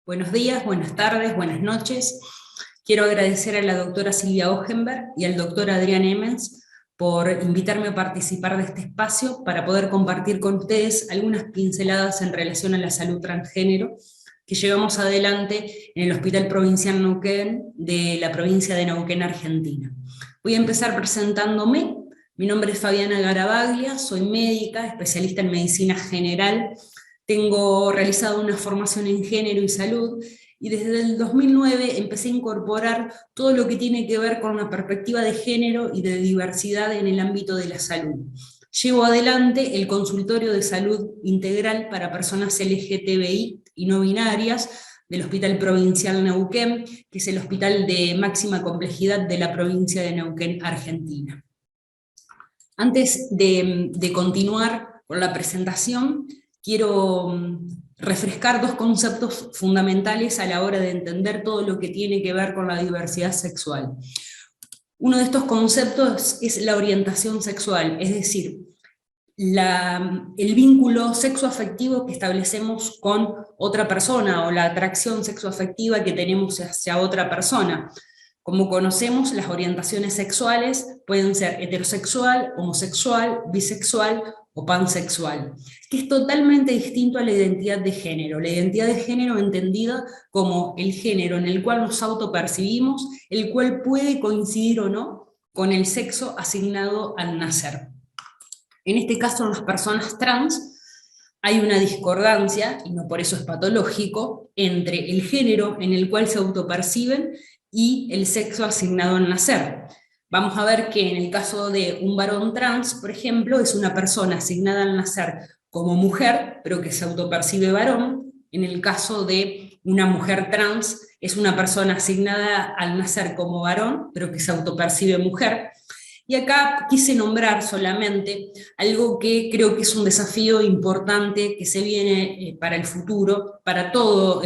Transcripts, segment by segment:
Buenos días, buenas tardes, buenas noches. Quiero agradecer a la doctora Silvia Hohenberg y al doctor Adrián Emmens por invitarme a participar de este espacio para poder compartir con ustedes algunas pinceladas en relación a la salud transgénero que llevamos adelante en el Hospital Provincial Neuquén de la provincia de Neuquén, Argentina. Voy a empezar presentándome. Mi nombre es Fabiana Garavaglia, soy médica, especialista en medicina general. Tengo realizado una formación en género y salud, y desde el 2009 empecé a incorporar todo lo que tiene que ver con una perspectiva de género y de diversidad en el ámbito de la salud. Llevo adelante el consultorio de salud integral para personas LGTBI y no binarias del Hospital Provincial Neuquén, que es el hospital de máxima complejidad de la provincia de Neuquén, Argentina. Antes de continuar con la presentación, quiero refrescar dos conceptos fundamentales a la hora de entender todo lo que tiene que ver con la diversidad sexual. Uno de estos conceptos es la orientación sexual, es decir, el vínculo sexoafectivo que establecemos con otra persona o la atracción sexoafectiva que tenemos hacia otra persona. Como conocemos, las orientaciones sexuales pueden ser heterosexual, homosexual, bisexual o pansexual, que es totalmente distinto a la identidad de género. La identidad de género entendida como el género en el cual nos autopercibimos, el cual puede coincidir o no con el sexo asignado al nacer. En este caso, en las personas trans, hay una discordancia, y no por eso es patológico, entre el género en el cual se autoperciben y el sexo asignado al nacer. Vamos a ver que en el caso de un varón trans, por ejemplo, es una persona asignada al nacer como mujer, pero que se autopercibe varón. En el caso de una mujer trans, es una persona asignada al nacer como varón, pero que se autopercibe mujer. Y acá quise nombrar solamente algo que creo que es un desafío importante que se viene para el futuro, para toda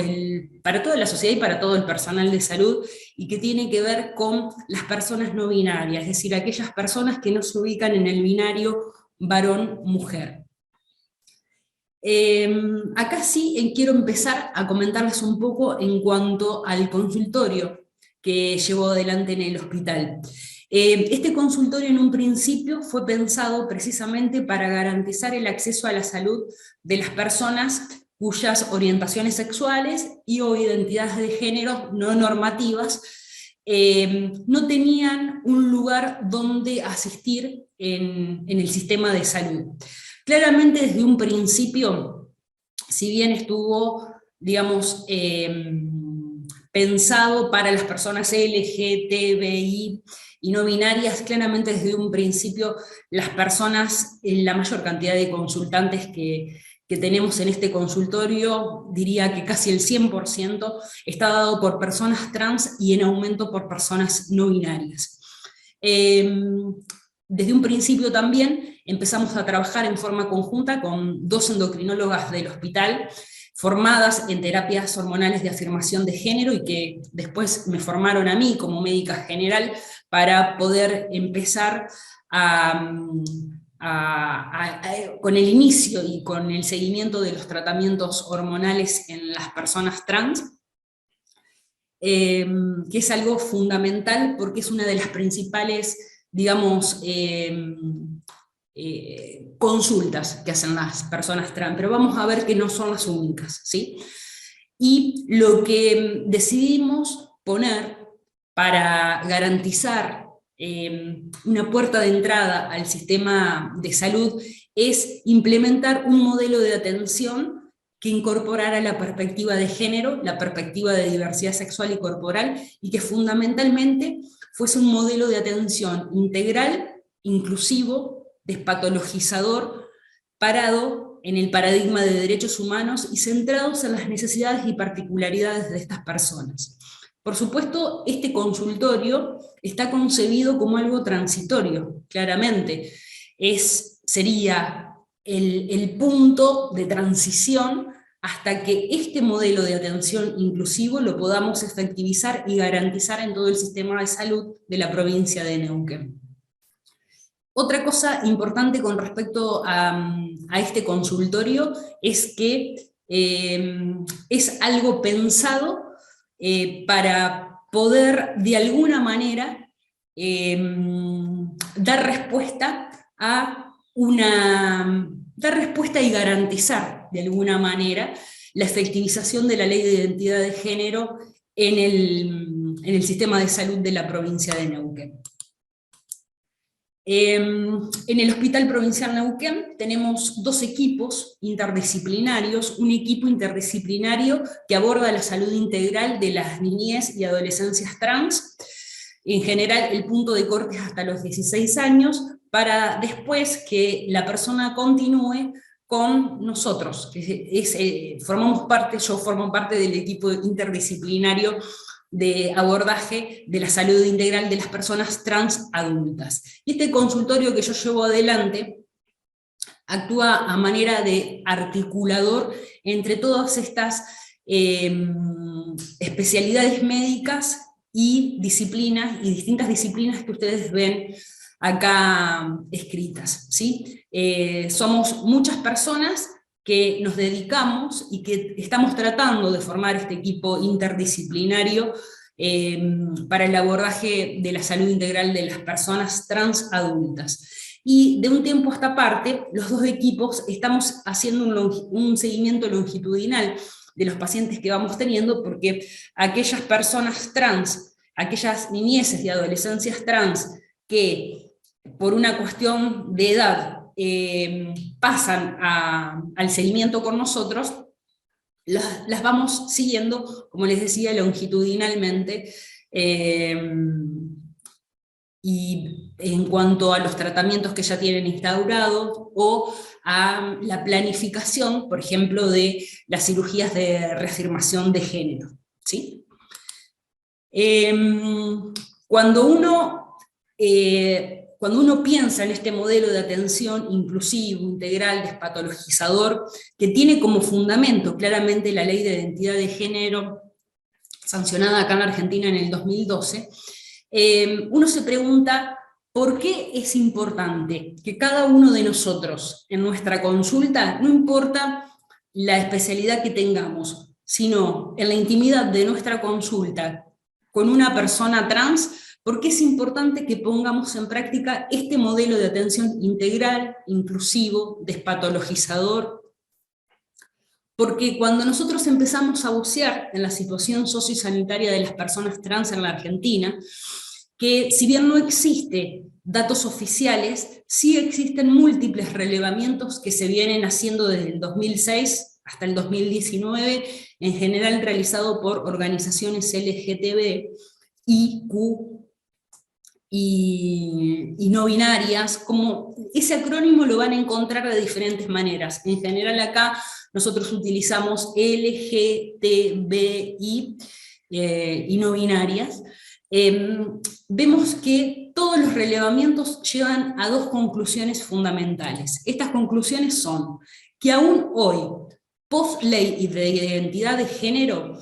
la sociedad y para todo el personal de salud, y que tiene que ver con las personas no binarias, es decir, aquellas personas que no se ubican en el binario varón-mujer. Acá sí quiero empezar a comentarles un poco en cuanto al consultorio que llevó adelante en el hospital. Este consultorio en un principio fue pensado precisamente para garantizar el acceso a la salud de las personas cuyas orientaciones sexuales y o identidades de género no normativas no tenían un lugar donde asistir en el sistema de salud. Claramente desde un principio, si bien estuvo, digamos, pensado para las personas LGTBI y no binarias, claramente desde un principio las personas, la mayor cantidad de consultantes que tenemos en este consultorio, diría que casi el 100% está dado por personas trans y en aumento por personas no binarias. Desde un principio también empezamos a trabajar en forma conjunta con dos endocrinólogas del hospital, formadas en terapias hormonales de afirmación de género y que después me formaron a mí como médica general para poder empezar con el inicio y con el seguimiento de los tratamientos hormonales en las personas trans, que es algo fundamental porque es una de las principales, digamos, consultas que hacen las personas trans, pero vamos a ver que no son las únicas, ¿sí? Y lo que decidimos poner para garantizar una puerta de entrada al sistema de salud es implementar un modelo de atención que incorporara la perspectiva de género, la perspectiva de diversidad sexual y corporal, y que fundamentalmente fuese un modelo de atención integral, inclusivo, despatologizador, parado en el paradigma de derechos humanos y centrados en las necesidades y particularidades de estas personas. Por supuesto, este consultorio está concebido como algo transitorio, claramente. Sería el punto de transición hasta que este modelo de atención inclusivo lo podamos efectivizar y garantizar en todo el sistema de salud de la provincia de Neuquén. Otra cosa importante con respecto a este consultorio es que es algo pensado para poder de alguna manera dar respuesta y garantizar de alguna manera la efectivización de la ley de identidad de género en el sistema de salud de la provincia de Neuquén. En el Hospital Provincial Neuquén tenemos dos equipos interdisciplinarios, un equipo interdisciplinario que aborda la salud integral de las niñez y adolescencias trans, en general el punto de corte es hasta los 16 años, para después que la persona continúe con nosotros, yo formo parte del equipo interdisciplinario de abordaje de la salud integral de las personas trans adultas. Y este consultorio que yo llevo adelante actúa a manera de articulador entre todas estas especialidades médicas y disciplinas, y distintas disciplinas que ustedes ven acá escritas, ¿sí? Somos muchas personas que nos dedicamos y que estamos tratando de formar este equipo interdisciplinario para el abordaje de la salud integral de las personas trans adultas. Y de un tiempo a esta parte, los dos equipos estamos haciendo un seguimiento longitudinal de los pacientes que vamos teniendo, porque aquellas personas trans, aquellas niñeces y adolescencias trans que por una cuestión de edad pasan al seguimiento con nosotros, las vamos siguiendo, como les decía, longitudinalmente, y en cuanto a los tratamientos que ya tienen instaurados, o a la planificación, por ejemplo, de las cirugías de reafirmación de género, ¿sí? Cuando uno piensa en este modelo de atención inclusivo, integral, despatologizador, que tiene como fundamento claramente la Ley de Identidad de Género, sancionada acá en la Argentina en el 2012, uno se pregunta por qué es importante que cada uno de nosotros en nuestra consulta, no importa la especialidad que tengamos, sino en la intimidad de nuestra consulta con una persona trans, por qué es importante que pongamos en práctica este modelo de atención integral, inclusivo, despatologizador. Porque cuando nosotros empezamos a bucear en la situación sociosanitaria de las personas trans en la Argentina, que si bien no existe datos oficiales, sí existen múltiples relevamientos que se vienen haciendo desde el 2006 hasta el 2019, en general realizado por organizaciones LGTB, IQ y no binarias. Como ese acrónimo lo van a encontrar de diferentes maneras. En general acá nosotros utilizamos LGTBI y no binarias. Vemos que todos los relevamientos llevan a dos conclusiones fundamentales. Estas conclusiones son que aún hoy, post-ley de identidad de género,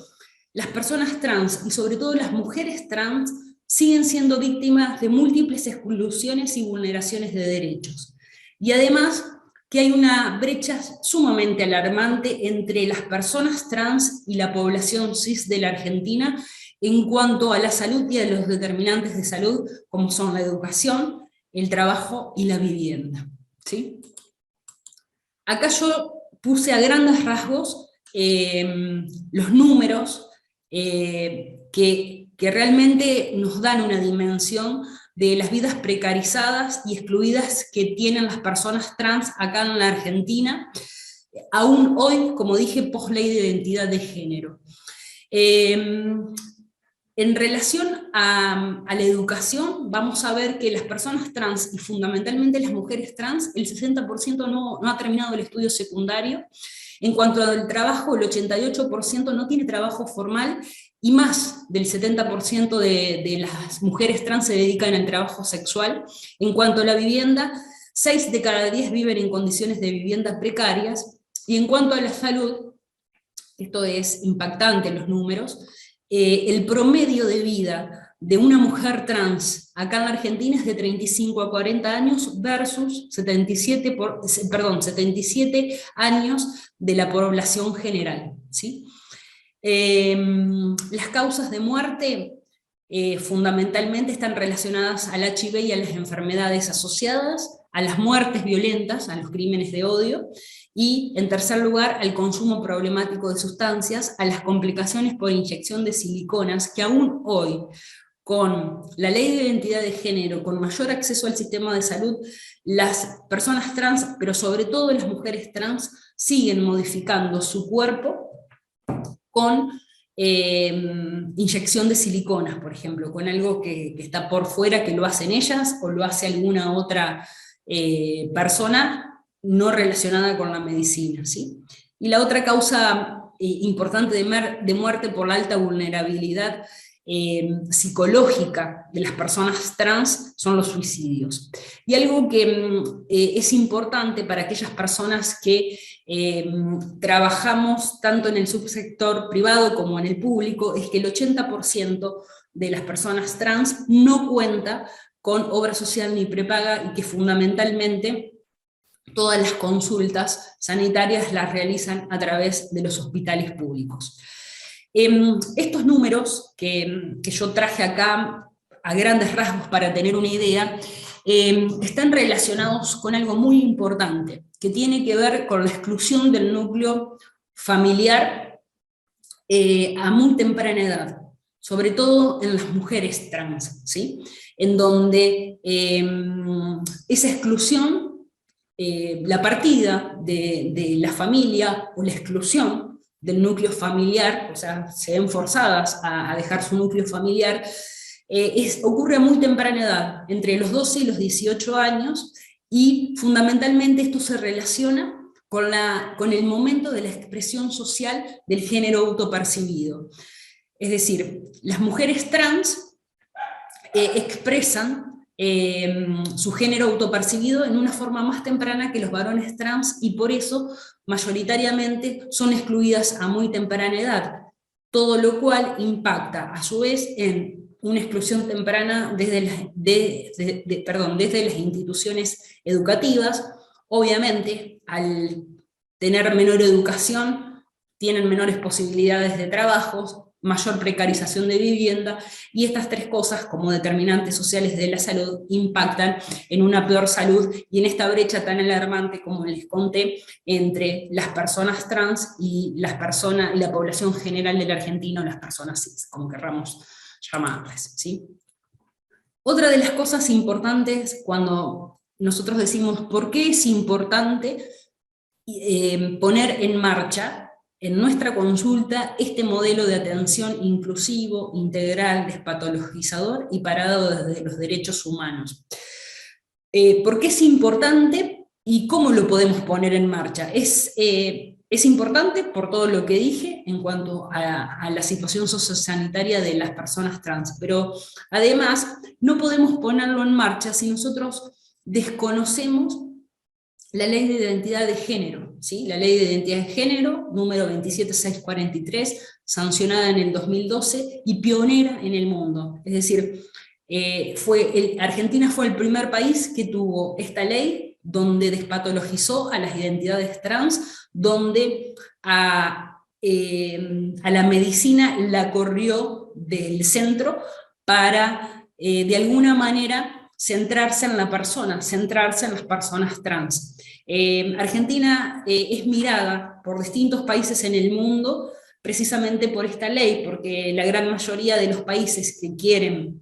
las personas trans, y sobre todo las mujeres trans, siguen siendo víctimas de múltiples exclusiones y vulneraciones de derechos. Y además, que hay una brecha sumamente alarmante entre las personas trans y la población cis de la Argentina en cuanto a la salud y a los determinantes de salud, como son la educación, el trabajo y la vivienda, ¿sí? Acá yo puse a grandes rasgos los números que realmente nos dan una dimensión de las vidas precarizadas y excluidas que tienen las personas trans acá en la Argentina, aún hoy, como dije, post-ley de identidad de género. En relación a la educación, vamos a ver que las personas trans, y fundamentalmente las mujeres trans, el 60% no ha terminado el estudio secundario. En cuanto al trabajo, el 88% no tiene trabajo formal, y más del 70% de las mujeres trans se dedican al trabajo sexual. En cuanto a la vivienda, 6 de cada 10 viven en condiciones de vivienda precarias, y en cuanto a la salud, esto es impactante los números, el promedio de vida de una mujer trans acá en la Argentina es de 35 a 40 años versus 77 años de la población general, ¿sí? Las causas de muerte fundamentalmente están relacionadas al HIV y a las enfermedades asociadas, a las muertes violentas, a los crímenes de odio, y en tercer lugar al consumo problemático de sustancias, a las complicaciones por inyección de siliconas, que aún hoy, con la ley de identidad de género, con mayor acceso al sistema de salud, las personas trans, pero sobre todo las mujeres trans, siguen modificando su cuerpo con inyección de siliconas, por ejemplo, con algo que está por fuera, que lo hacen ellas, o lo hace alguna otra persona no relacionada con la medicina, ¿sí? Y la otra causa importante de muerte por la alta vulnerabilidad psicológica de las personas trans son los suicidios. Y algo que es importante para aquellas personas que trabajamos tanto en el subsector privado como en el público, es que el 80% de las personas trans no cuenta con obra social ni prepaga, y que fundamentalmente todas las consultas sanitarias las realizan a través de los hospitales públicos. Estos números que yo traje acá a grandes rasgos para tener una idea, están relacionados con algo muy importante, que tiene que ver con la exclusión del núcleo familiar a muy temprana edad, sobre todo en las mujeres trans, ¿sí? En donde esa exclusión, la partida de la familia o la exclusión del núcleo familiar, o sea, se ven forzadas a dejar su núcleo familiar, ocurre a muy temprana edad, entre los 12 y los 18 años, y fundamentalmente esto se relaciona con el momento de la expresión social del género autopercibido. Es decir, las mujeres trans expresan su género autopercibido en una forma más temprana que los varones trans, y por eso mayoritariamente son excluidas a muy temprana edad, todo lo cual impacta a su vez en una exclusión temprana desde las instituciones educativas. Obviamente, al tener menor educación, tienen menores posibilidades de trabajo, mayor precarización de vivienda, y estas tres cosas, como determinantes sociales de la salud, impactan en una peor salud y en esta brecha tan alarmante, como les conté, entre las personas trans y la población general del argentino, las personas cis, como querramos llamarlas, ¿sí? Otra de las cosas importantes cuando nosotros decimos por qué es importante poner en marcha en nuestra consulta este modelo de atención inclusivo, integral, despatologizador y parado desde los derechos humanos. ¿Por qué es importante y cómo lo podemos poner en marcha? Es importante por todo lo que dije en cuanto a la situación sociosanitaria de las personas trans, pero además no podemos ponerlo en marcha si nosotros desconocemos la Ley de Identidad de Género, ¿sí? La Ley de Identidad de Género, número 27643, sancionada en el 2012 y pionera en el mundo. Es decir, Argentina fue el primer país que tuvo esta ley, donde despatologizó a las identidades trans, donde a la medicina la corrió del centro para, de alguna manera, centrarse en la persona, centrarse en las personas trans. Argentina es mirada por distintos países en el mundo precisamente por esta ley, porque la gran mayoría de los países que quieren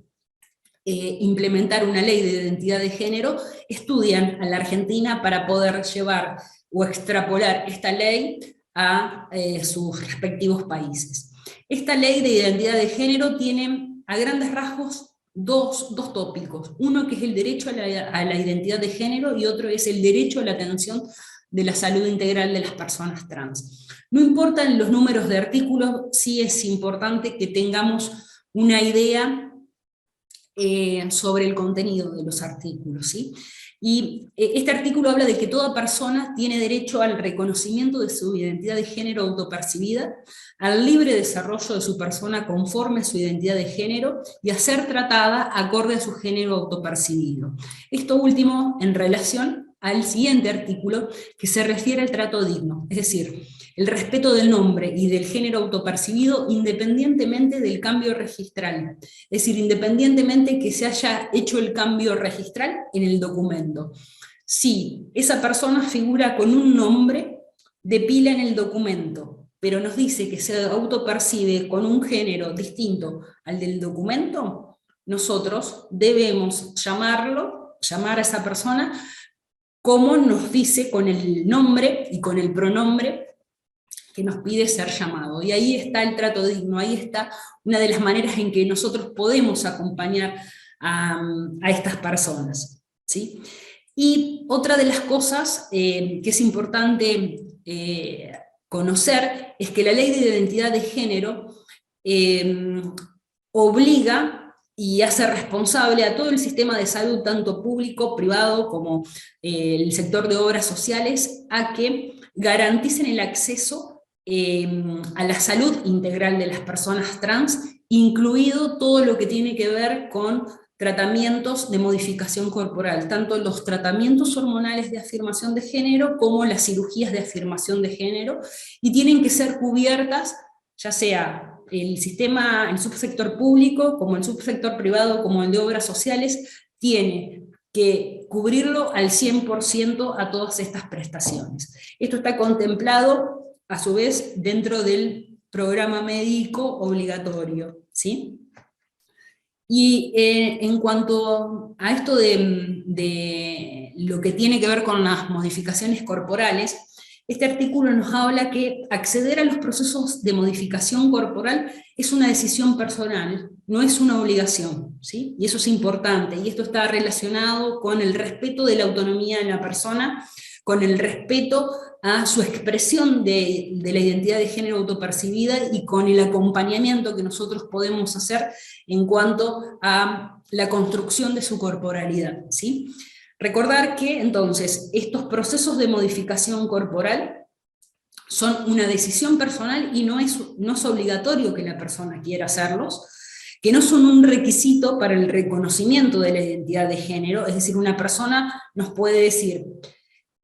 implementar una ley de identidad de género estudian a la Argentina para poder llevar o extrapolar esta ley a sus respectivos países. Esta ley de identidad de género tiene a grandes rasgos dos tópicos, uno que es el derecho a la identidad de género y otro es el derecho a la atención de la salud integral de las personas trans. No importan los números de artículos, sí es importante que tengamos una idea sobre el contenido de los artículos, ¿sí? Y este artículo habla de que toda persona tiene derecho al reconocimiento de su identidad de género autopercibida, al libre desarrollo de su persona conforme a su identidad de género y a ser tratada acorde a su género autopercibido. Esto último en relación al siguiente artículo, que se refiere al trato digno, es decir, el respeto del nombre y del género autopercibido independientemente del cambio registral, es decir, independientemente que se haya hecho el cambio registral en el documento. Si esa persona figura con un nombre de pila en el documento, pero nos dice que se autopercibe con un género distinto al del documento, nosotros debemos llamar a esa persona como nos dice con el nombre y con el pronombre que nos pide ser llamado. Y ahí está el trato digno, ahí está una de las maneras en que nosotros podemos acompañar a estas personas, ¿sí? Y otra de las cosas que es importante conocer es que la Ley de Identidad de Género obliga y hace responsable a todo el sistema de salud, tanto público, privado, como el sector de obras sociales, a que garanticen el acceso a la salud integral de las personas trans, incluido todo lo que tiene que ver con tratamientos de modificación corporal, tanto los tratamientos hormonales de afirmación de género como las cirugías de afirmación de género, y tienen que ser cubiertas, ya sea el subsector público, como el subsector privado, como el de obras sociales, tiene que cubrirlo al 100% a todas estas prestaciones. Esto está contemplado, a su vez, dentro del programa médico obligatorio, ¿sí? Y en cuanto a esto de lo que tiene que ver con las modificaciones corporales, este artículo nos habla que acceder a los procesos de modificación corporal es una decisión personal, no es una obligación, ¿sí? Y eso es importante, y esto está relacionado con el respeto de la autonomía de la persona, con el respeto a su expresión de la identidad de género autopercibida y con el acompañamiento que nosotros podemos hacer en cuanto a la construcción de su corporalidad, ¿sí? Recordar que entonces estos procesos de modificación corporal son una decisión personal y no es obligatorio que la persona quiera hacerlos, que no son un requisito para el reconocimiento de la identidad de género, es decir, una persona nos puede decir,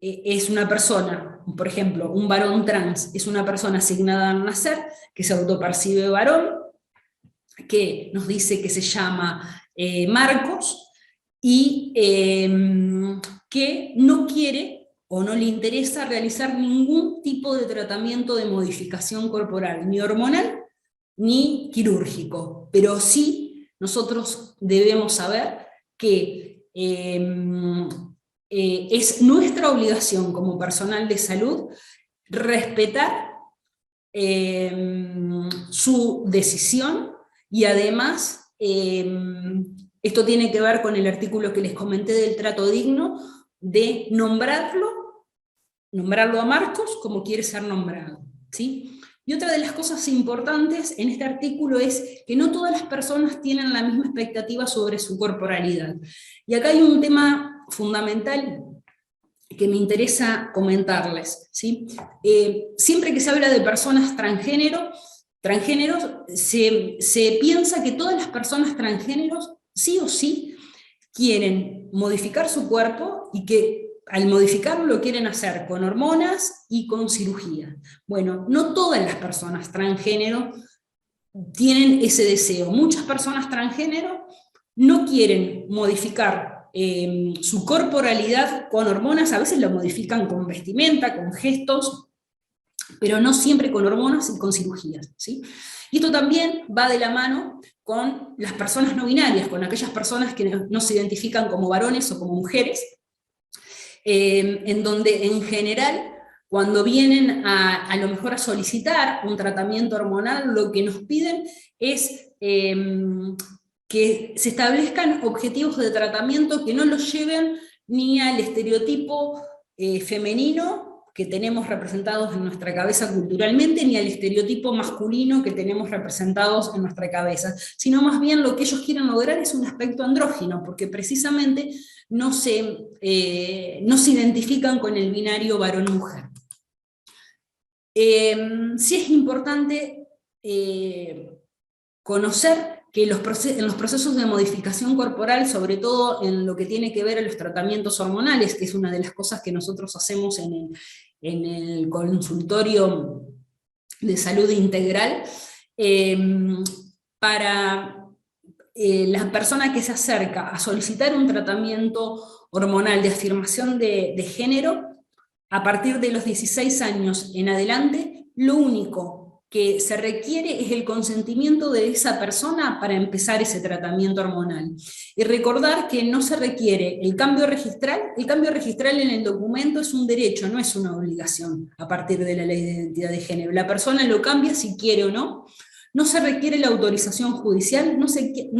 es una persona, por ejemplo, un varón trans, es una persona asignada al nacer, que se autopercibe varón, que nos dice que se llama Marcos, y que no quiere o no le interesa realizar ningún tipo de tratamiento de modificación corporal, ni hormonal ni quirúrgico, pero sí nosotros debemos saber que es nuestra obligación como personal de salud respetar su decisión, y además esto tiene que ver con el artículo que les comenté del trato digno, de nombrarlo a Marcos como quiere ser nombrado, ¿sí? Y otra de las cosas importantes en este artículo es que no todas las personas tienen la misma expectativa sobre su corporalidad. Y acá hay un tema fundamental que me interesa comentarles, ¿sí? Siempre que se habla de personas transgéneros, se piensa que todas las personas transgéneros sí o sí quieren modificar su cuerpo, y que al modificarlo lo quieren hacer con hormonas y con cirugía. Bueno, no todas las personas transgénero tienen ese deseo. Muchas personas transgénero no quieren modificar su corporalidad con hormonas, a veces lo modifican con vestimenta, con gestos, pero no siempre con hormonas y con cirugías, ¿sí? Y esto también va de la mano con las personas no binarias, con aquellas personas que no se identifican como varones o como mujeres, en donde en general, cuando vienen a lo mejor a solicitar un tratamiento hormonal, lo que nos piden es que se establezcan objetivos de tratamiento que no los lleven ni al estereotipo femenino, que tenemos representados en nuestra cabeza culturalmente, ni al estereotipo masculino que tenemos representados en nuestra cabeza, sino más bien lo que ellos quieren lograr es un aspecto andrógino, porque precisamente no se identifican con el binario varón-mujer. Sí es importante conocer que en los procesos de modificación corporal, sobre todo en lo que tiene que ver a los tratamientos hormonales, que es una de las cosas que nosotros hacemos en el consultorio de salud integral, para la persona que se acerca a solicitar un tratamiento hormonal de afirmación de género, a partir de los 16 años en adelante, lo único que se requiere es el consentimiento de esa persona para empezar ese tratamiento hormonal. Y recordar que no se requiere el cambio registral en el documento es un derecho, no es una obligación a partir de la ley de identidad de género. La persona lo cambia si quiere o no. No se requiere la autorización judicial, no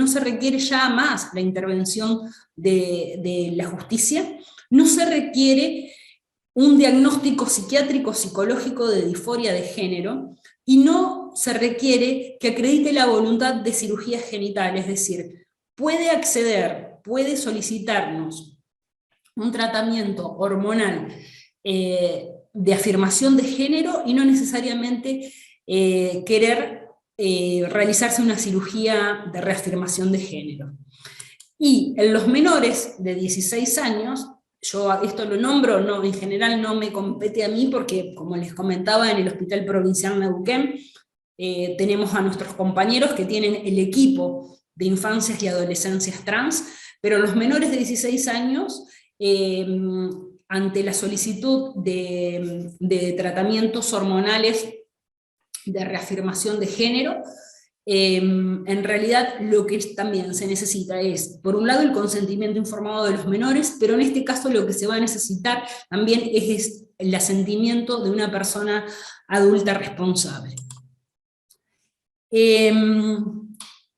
se requiere ya más la intervención de la justicia, no se requiere un diagnóstico psiquiátrico psicológico de disforia de género, y no se requiere que acredite la voluntad de cirugía genital, es decir, puede solicitarnos un tratamiento hormonal de afirmación de género y no necesariamente querer realizarse una cirugía de reafirmación de género. Y en los menores de 16 años, yo esto lo nombro, no, en general no me compete a mí porque, como les comentaba, en el Hospital Provincial Neuquén tenemos a nuestros compañeros que tienen el equipo de infancias y adolescencias trans, pero los menores de 16 años, ante la solicitud de tratamientos hormonales de reafirmación de género, en realidad lo que también se necesita es, por un lado, el consentimiento informado de los menores, pero en este caso lo que se va a necesitar también es el asentimiento de una persona adulta responsable.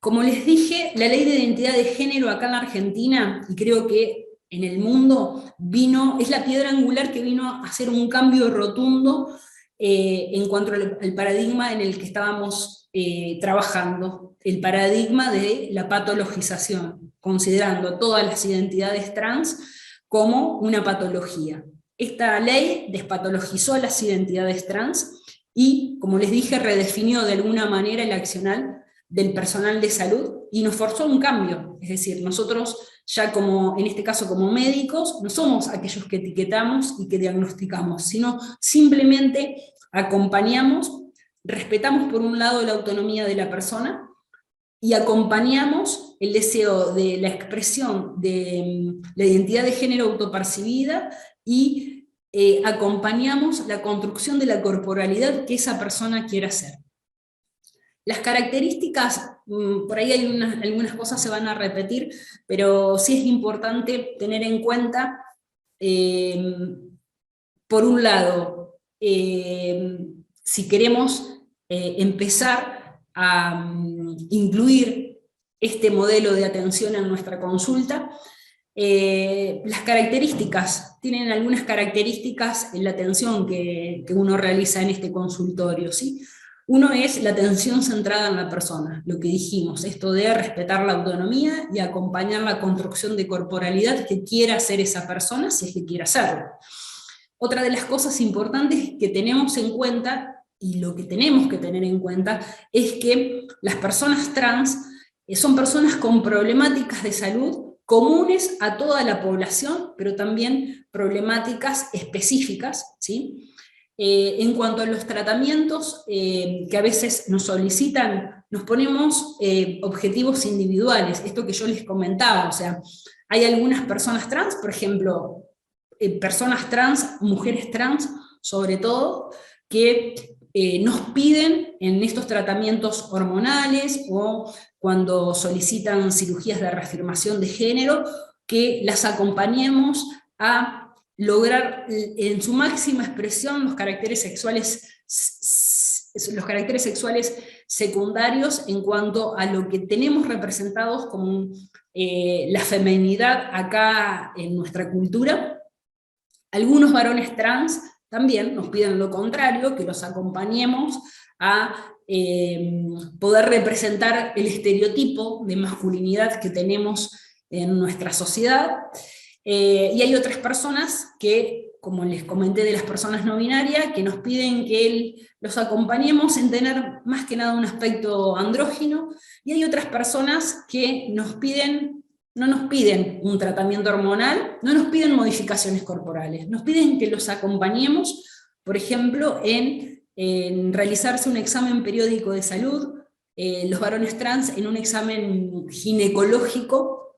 Como les dije, la ley de identidad de género acá en la Argentina, y creo que en el mundo, es la piedra angular que vino a hacer un cambio rotundo en cuanto al paradigma en el que estábamos trabajando, el paradigma de la patologización, considerando todas las identidades trans como una patología. Esta ley despatologizó las identidades trans y, como les dije, redefinió de alguna manera el accionar del personal de salud y nos forzó un cambio. Es decir, nosotros ya en este caso como médicos, no somos aquellos que etiquetamos y que diagnosticamos, sino simplemente acompañamos, respetamos por un lado la autonomía de la persona y acompañamos el deseo de la expresión de la identidad de género autopercibida y acompañamos la construcción de la corporalidad que esa persona quiera hacer. Las características, por ahí algunas cosas se van a repetir, pero sí es importante tener en cuenta, por un lado, si queremos empezar a incluir este modelo de atención en nuestra consulta, las características, tienen algunas características en la atención que uno realiza en este consultorio, ¿sí? Uno es la atención centrada en la persona, lo que dijimos, esto de respetar la autonomía y acompañar la construcción de corporalidad que quiera hacer esa persona, si es que quiere hacerlo. Otra de las cosas importantes que tenemos en cuenta, y lo que tenemos que tener en cuenta, es que las personas trans son personas con problemáticas de salud comunes a toda la población, pero también problemáticas específicas, ¿sí? En cuanto a los tratamientos que a veces nos solicitan, nos ponemos objetivos individuales, esto que yo les comentaba, o sea, hay algunas personas trans, por ejemplo, personas trans, mujeres trans, sobre todo, que nos piden en estos tratamientos hormonales o cuando solicitan cirugías de reafirmación de género, que las acompañemos a lograr en su máxima expresión los caracteres sexuales secundarios en cuanto a lo que tenemos representados como la feminidad acá en nuestra cultura. Algunos varones trans también nos piden lo contrario, que los acompañemos a poder representar el estereotipo de masculinidad que tenemos en nuestra sociedad. Y hay otras personas que, como les comenté de las personas no binarias, que nos piden que los acompañemos en tener más que nada un aspecto andrógino, y hay otras personas que no nos piden un tratamiento hormonal, no nos piden modificaciones corporales, nos piden que los acompañemos, por ejemplo, en realizarse un examen periódico de salud, los varones trans en un examen ginecológico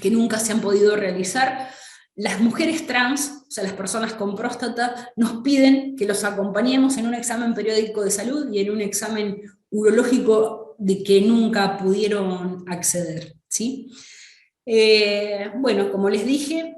que nunca se han podido realizar. Las mujeres trans, o sea, las personas con próstata, nos piden que los acompañemos en un examen periódico de salud y en un examen urológico de que nunca pudieron acceder, ¿sí? Bueno, como les dije,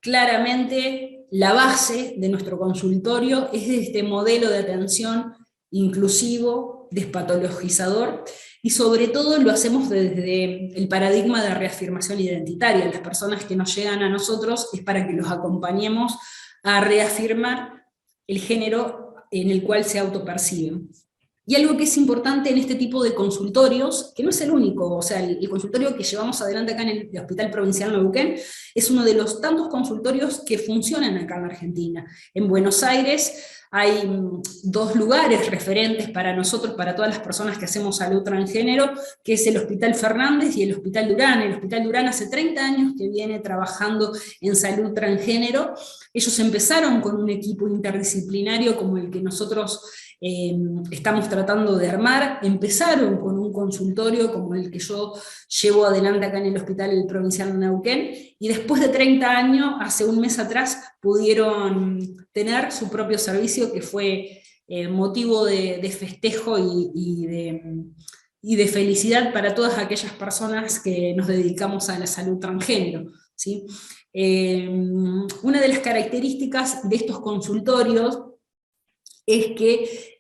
claramente la base de nuestro consultorio es este modelo de atención inclusivo, despatologizador, y sobre todo lo hacemos desde el paradigma de reafirmación identitaria. Las personas que nos llegan a nosotros es para que los acompañemos a reafirmar el género en el cual se autoperciben. Y algo que es importante en este tipo de consultorios, que no es el único, o sea, el consultorio que llevamos adelante acá en el Hospital Provincial Neuquén, es uno de los tantos consultorios que funcionan acá en la Argentina. En Buenos Aires hay 2 lugares referentes para nosotros, para todas las personas que hacemos salud transgénero, que es el Hospital Fernández y el Hospital Durán. El Hospital Durán hace 30 años que viene trabajando en salud transgénero. Ellos empezaron con un equipo interdisciplinario como el que nosotros estamos tratando de armar. Empezaron con un consultorio como el que yo llevo adelante acá en el Hospital Provincial de Neuquén, y después de 30 años, hace un mes atrás, pudieron tener su propio servicio, que fue motivo de festejo y de felicidad para todas aquellas personas que nos dedicamos a la salud transgénero, ¿sí? Una de las características de estos consultorios es que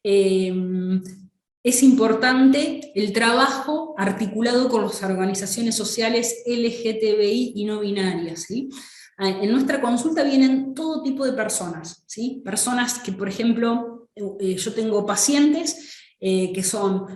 es importante el trabajo articulado con las organizaciones sociales LGTBI y no binarias, ¿sí? En nuestra consulta vienen todo tipo de personas, ¿sí? Personas que, por ejemplo, yo tengo pacientes que son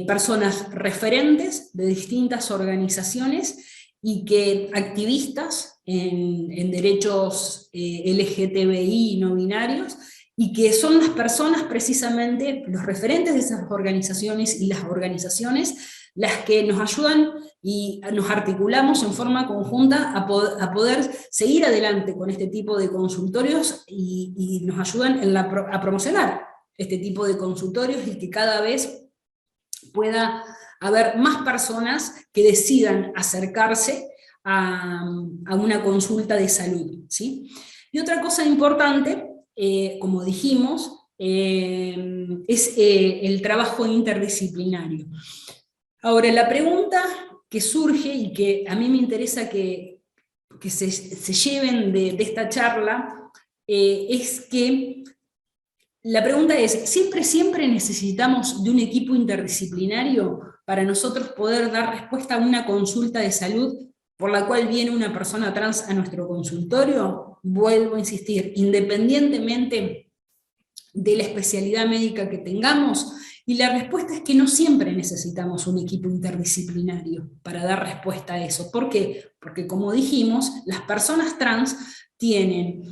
personas referentes de distintas organizaciones y que activistas en derechos LGTBI y no binarios, y que son las personas precisamente, los referentes de esas organizaciones y las organizaciones, las que nos ayudan y nos articulamos en forma conjunta a poder seguir adelante con este tipo de consultorios y nos ayudan a promocionar este tipo de consultorios y que cada vez pueda haber más personas que decidan acercarse a una consulta de salud, ¿sí? Y otra cosa importante, como dijimos, es el trabajo interdisciplinario. Ahora, la pregunta que surge y que a mí me interesa que se lleven de esta charla es que la pregunta es, ¿siempre necesitamos de un equipo interdisciplinario para nosotros poder dar respuesta a una consulta de salud por la cual viene una persona trans a nuestro consultorio? Vuelvo a insistir, independientemente de la especialidad médica que tengamos, y la respuesta es que no siempre necesitamos un equipo interdisciplinario para dar respuesta a eso. ¿Por qué? Porque, como dijimos, las personas trans tienen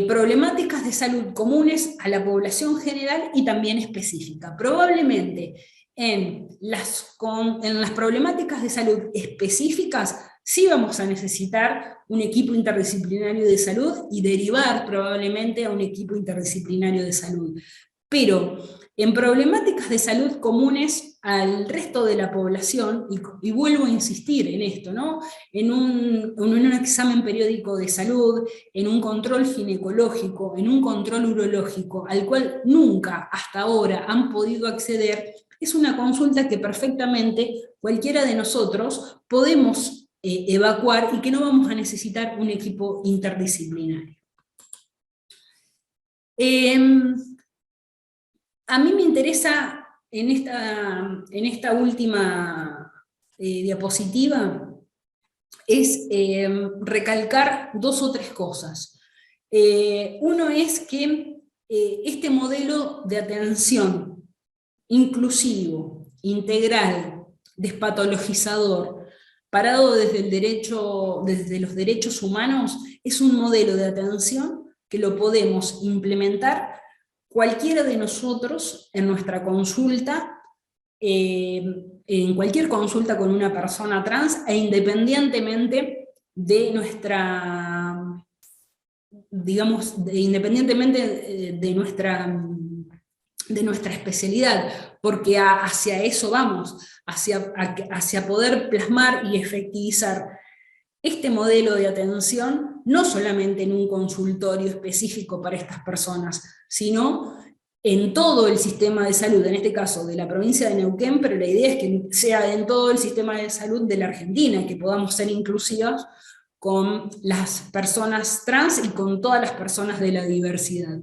problemáticas de salud comunes a la población general y también específica. Probablemente en las problemáticas de salud específicas sí vamos a necesitar un equipo interdisciplinario de salud y derivar probablemente a un equipo interdisciplinario de salud. Pero en problemáticas de salud comunes al resto de la población, y vuelvo a insistir en esto, ¿no? En un examen periódico de salud, en un control ginecológico, en un control urológico, al cual nunca hasta ahora han podido acceder, es una consulta que perfectamente cualquiera de nosotros podemos evacuar y que no vamos a necesitar un equipo interdisciplinario. A mí me interesa en esta última diapositiva es recalcar 2 o 3 cosas. Uno es que este modelo de atención inclusivo, integral, despatologizador, parado desde el derecho, desde los derechos humanos, es un modelo de atención que lo podemos implementar cualquiera de nosotros en nuestra consulta, en cualquier consulta con una persona trans, e independientemente de nuestra, digamos, independientemente de nuestra especialidad, porque hacia eso vamos, hacia poder plasmar y efectivizar este modelo de atención, no solamente en un consultorio específico para estas personas, sino en todo el sistema de salud, en este caso de la provincia de Neuquén, pero la idea es que sea en todo el sistema de salud de la Argentina, que podamos ser inclusivos con las personas trans y con todas las personas de la diversidad.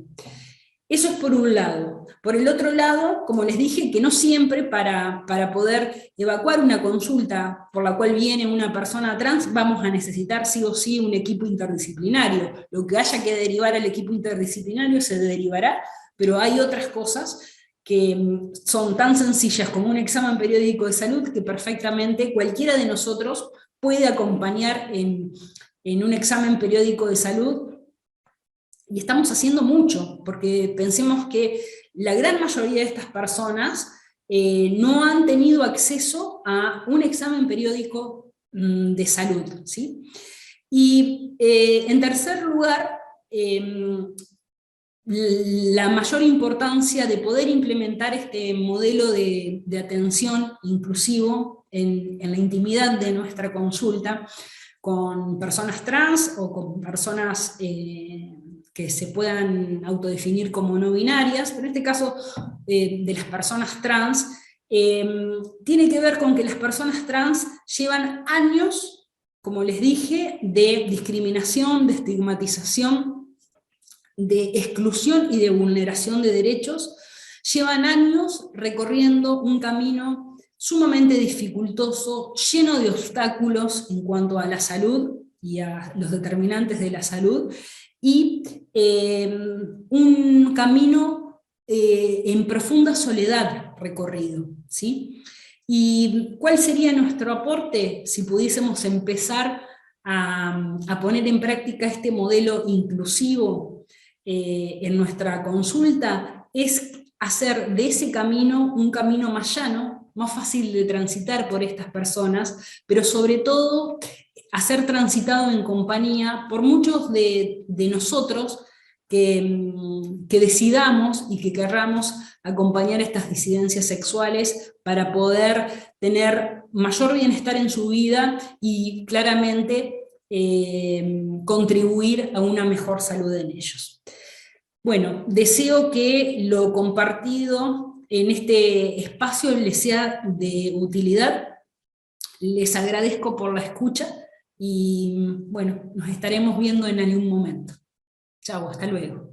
Eso es por un lado. Por el otro lado, como les dije, que no siempre para poder evacuar una consulta por la cual viene una persona trans, vamos a necesitar sí o sí un equipo interdisciplinario. Lo que haya que derivar al equipo interdisciplinario se derivará, pero hay otras cosas que son tan sencillas como un examen periódico de salud que perfectamente cualquiera de nosotros puede acompañar en un examen periódico de salud. Y estamos haciendo mucho, porque pensemos que la gran mayoría de estas personas no han tenido acceso a un examen periódico de salud, ¿sí? Y en tercer lugar, la mayor importancia de poder implementar este modelo de atención inclusivo en la intimidad de nuestra consulta, con personas trans o con personas que se puedan autodefinir como no binarias, pero en este caso de las personas trans, tiene que ver con que las personas trans llevan años, como les dije, de discriminación, de estigmatización, de exclusión y de vulneración de derechos, llevan años recorriendo un camino sumamente dificultoso, lleno de obstáculos en cuanto a la salud y a los determinantes de la salud, y un camino en profunda soledad recorrido, ¿sí? ¿Y cuál sería nuestro aporte si pudiésemos empezar a poner en práctica este modelo inclusivo en nuestra consulta? Es hacer de ese camino un camino más llano, más fácil de transitar por estas personas, pero sobre todo a ser transitado en compañía por muchos de nosotros que decidamos y que querramos acompañar estas disidencias sexuales para poder tener mayor bienestar en su vida y claramente contribuir a una mejor salud en ellos. Bueno, deseo que lo compartido en este espacio les sea de utilidad. Les agradezco por la escucha y bueno, nos estaremos viendo en algún momento. Chau, hasta luego.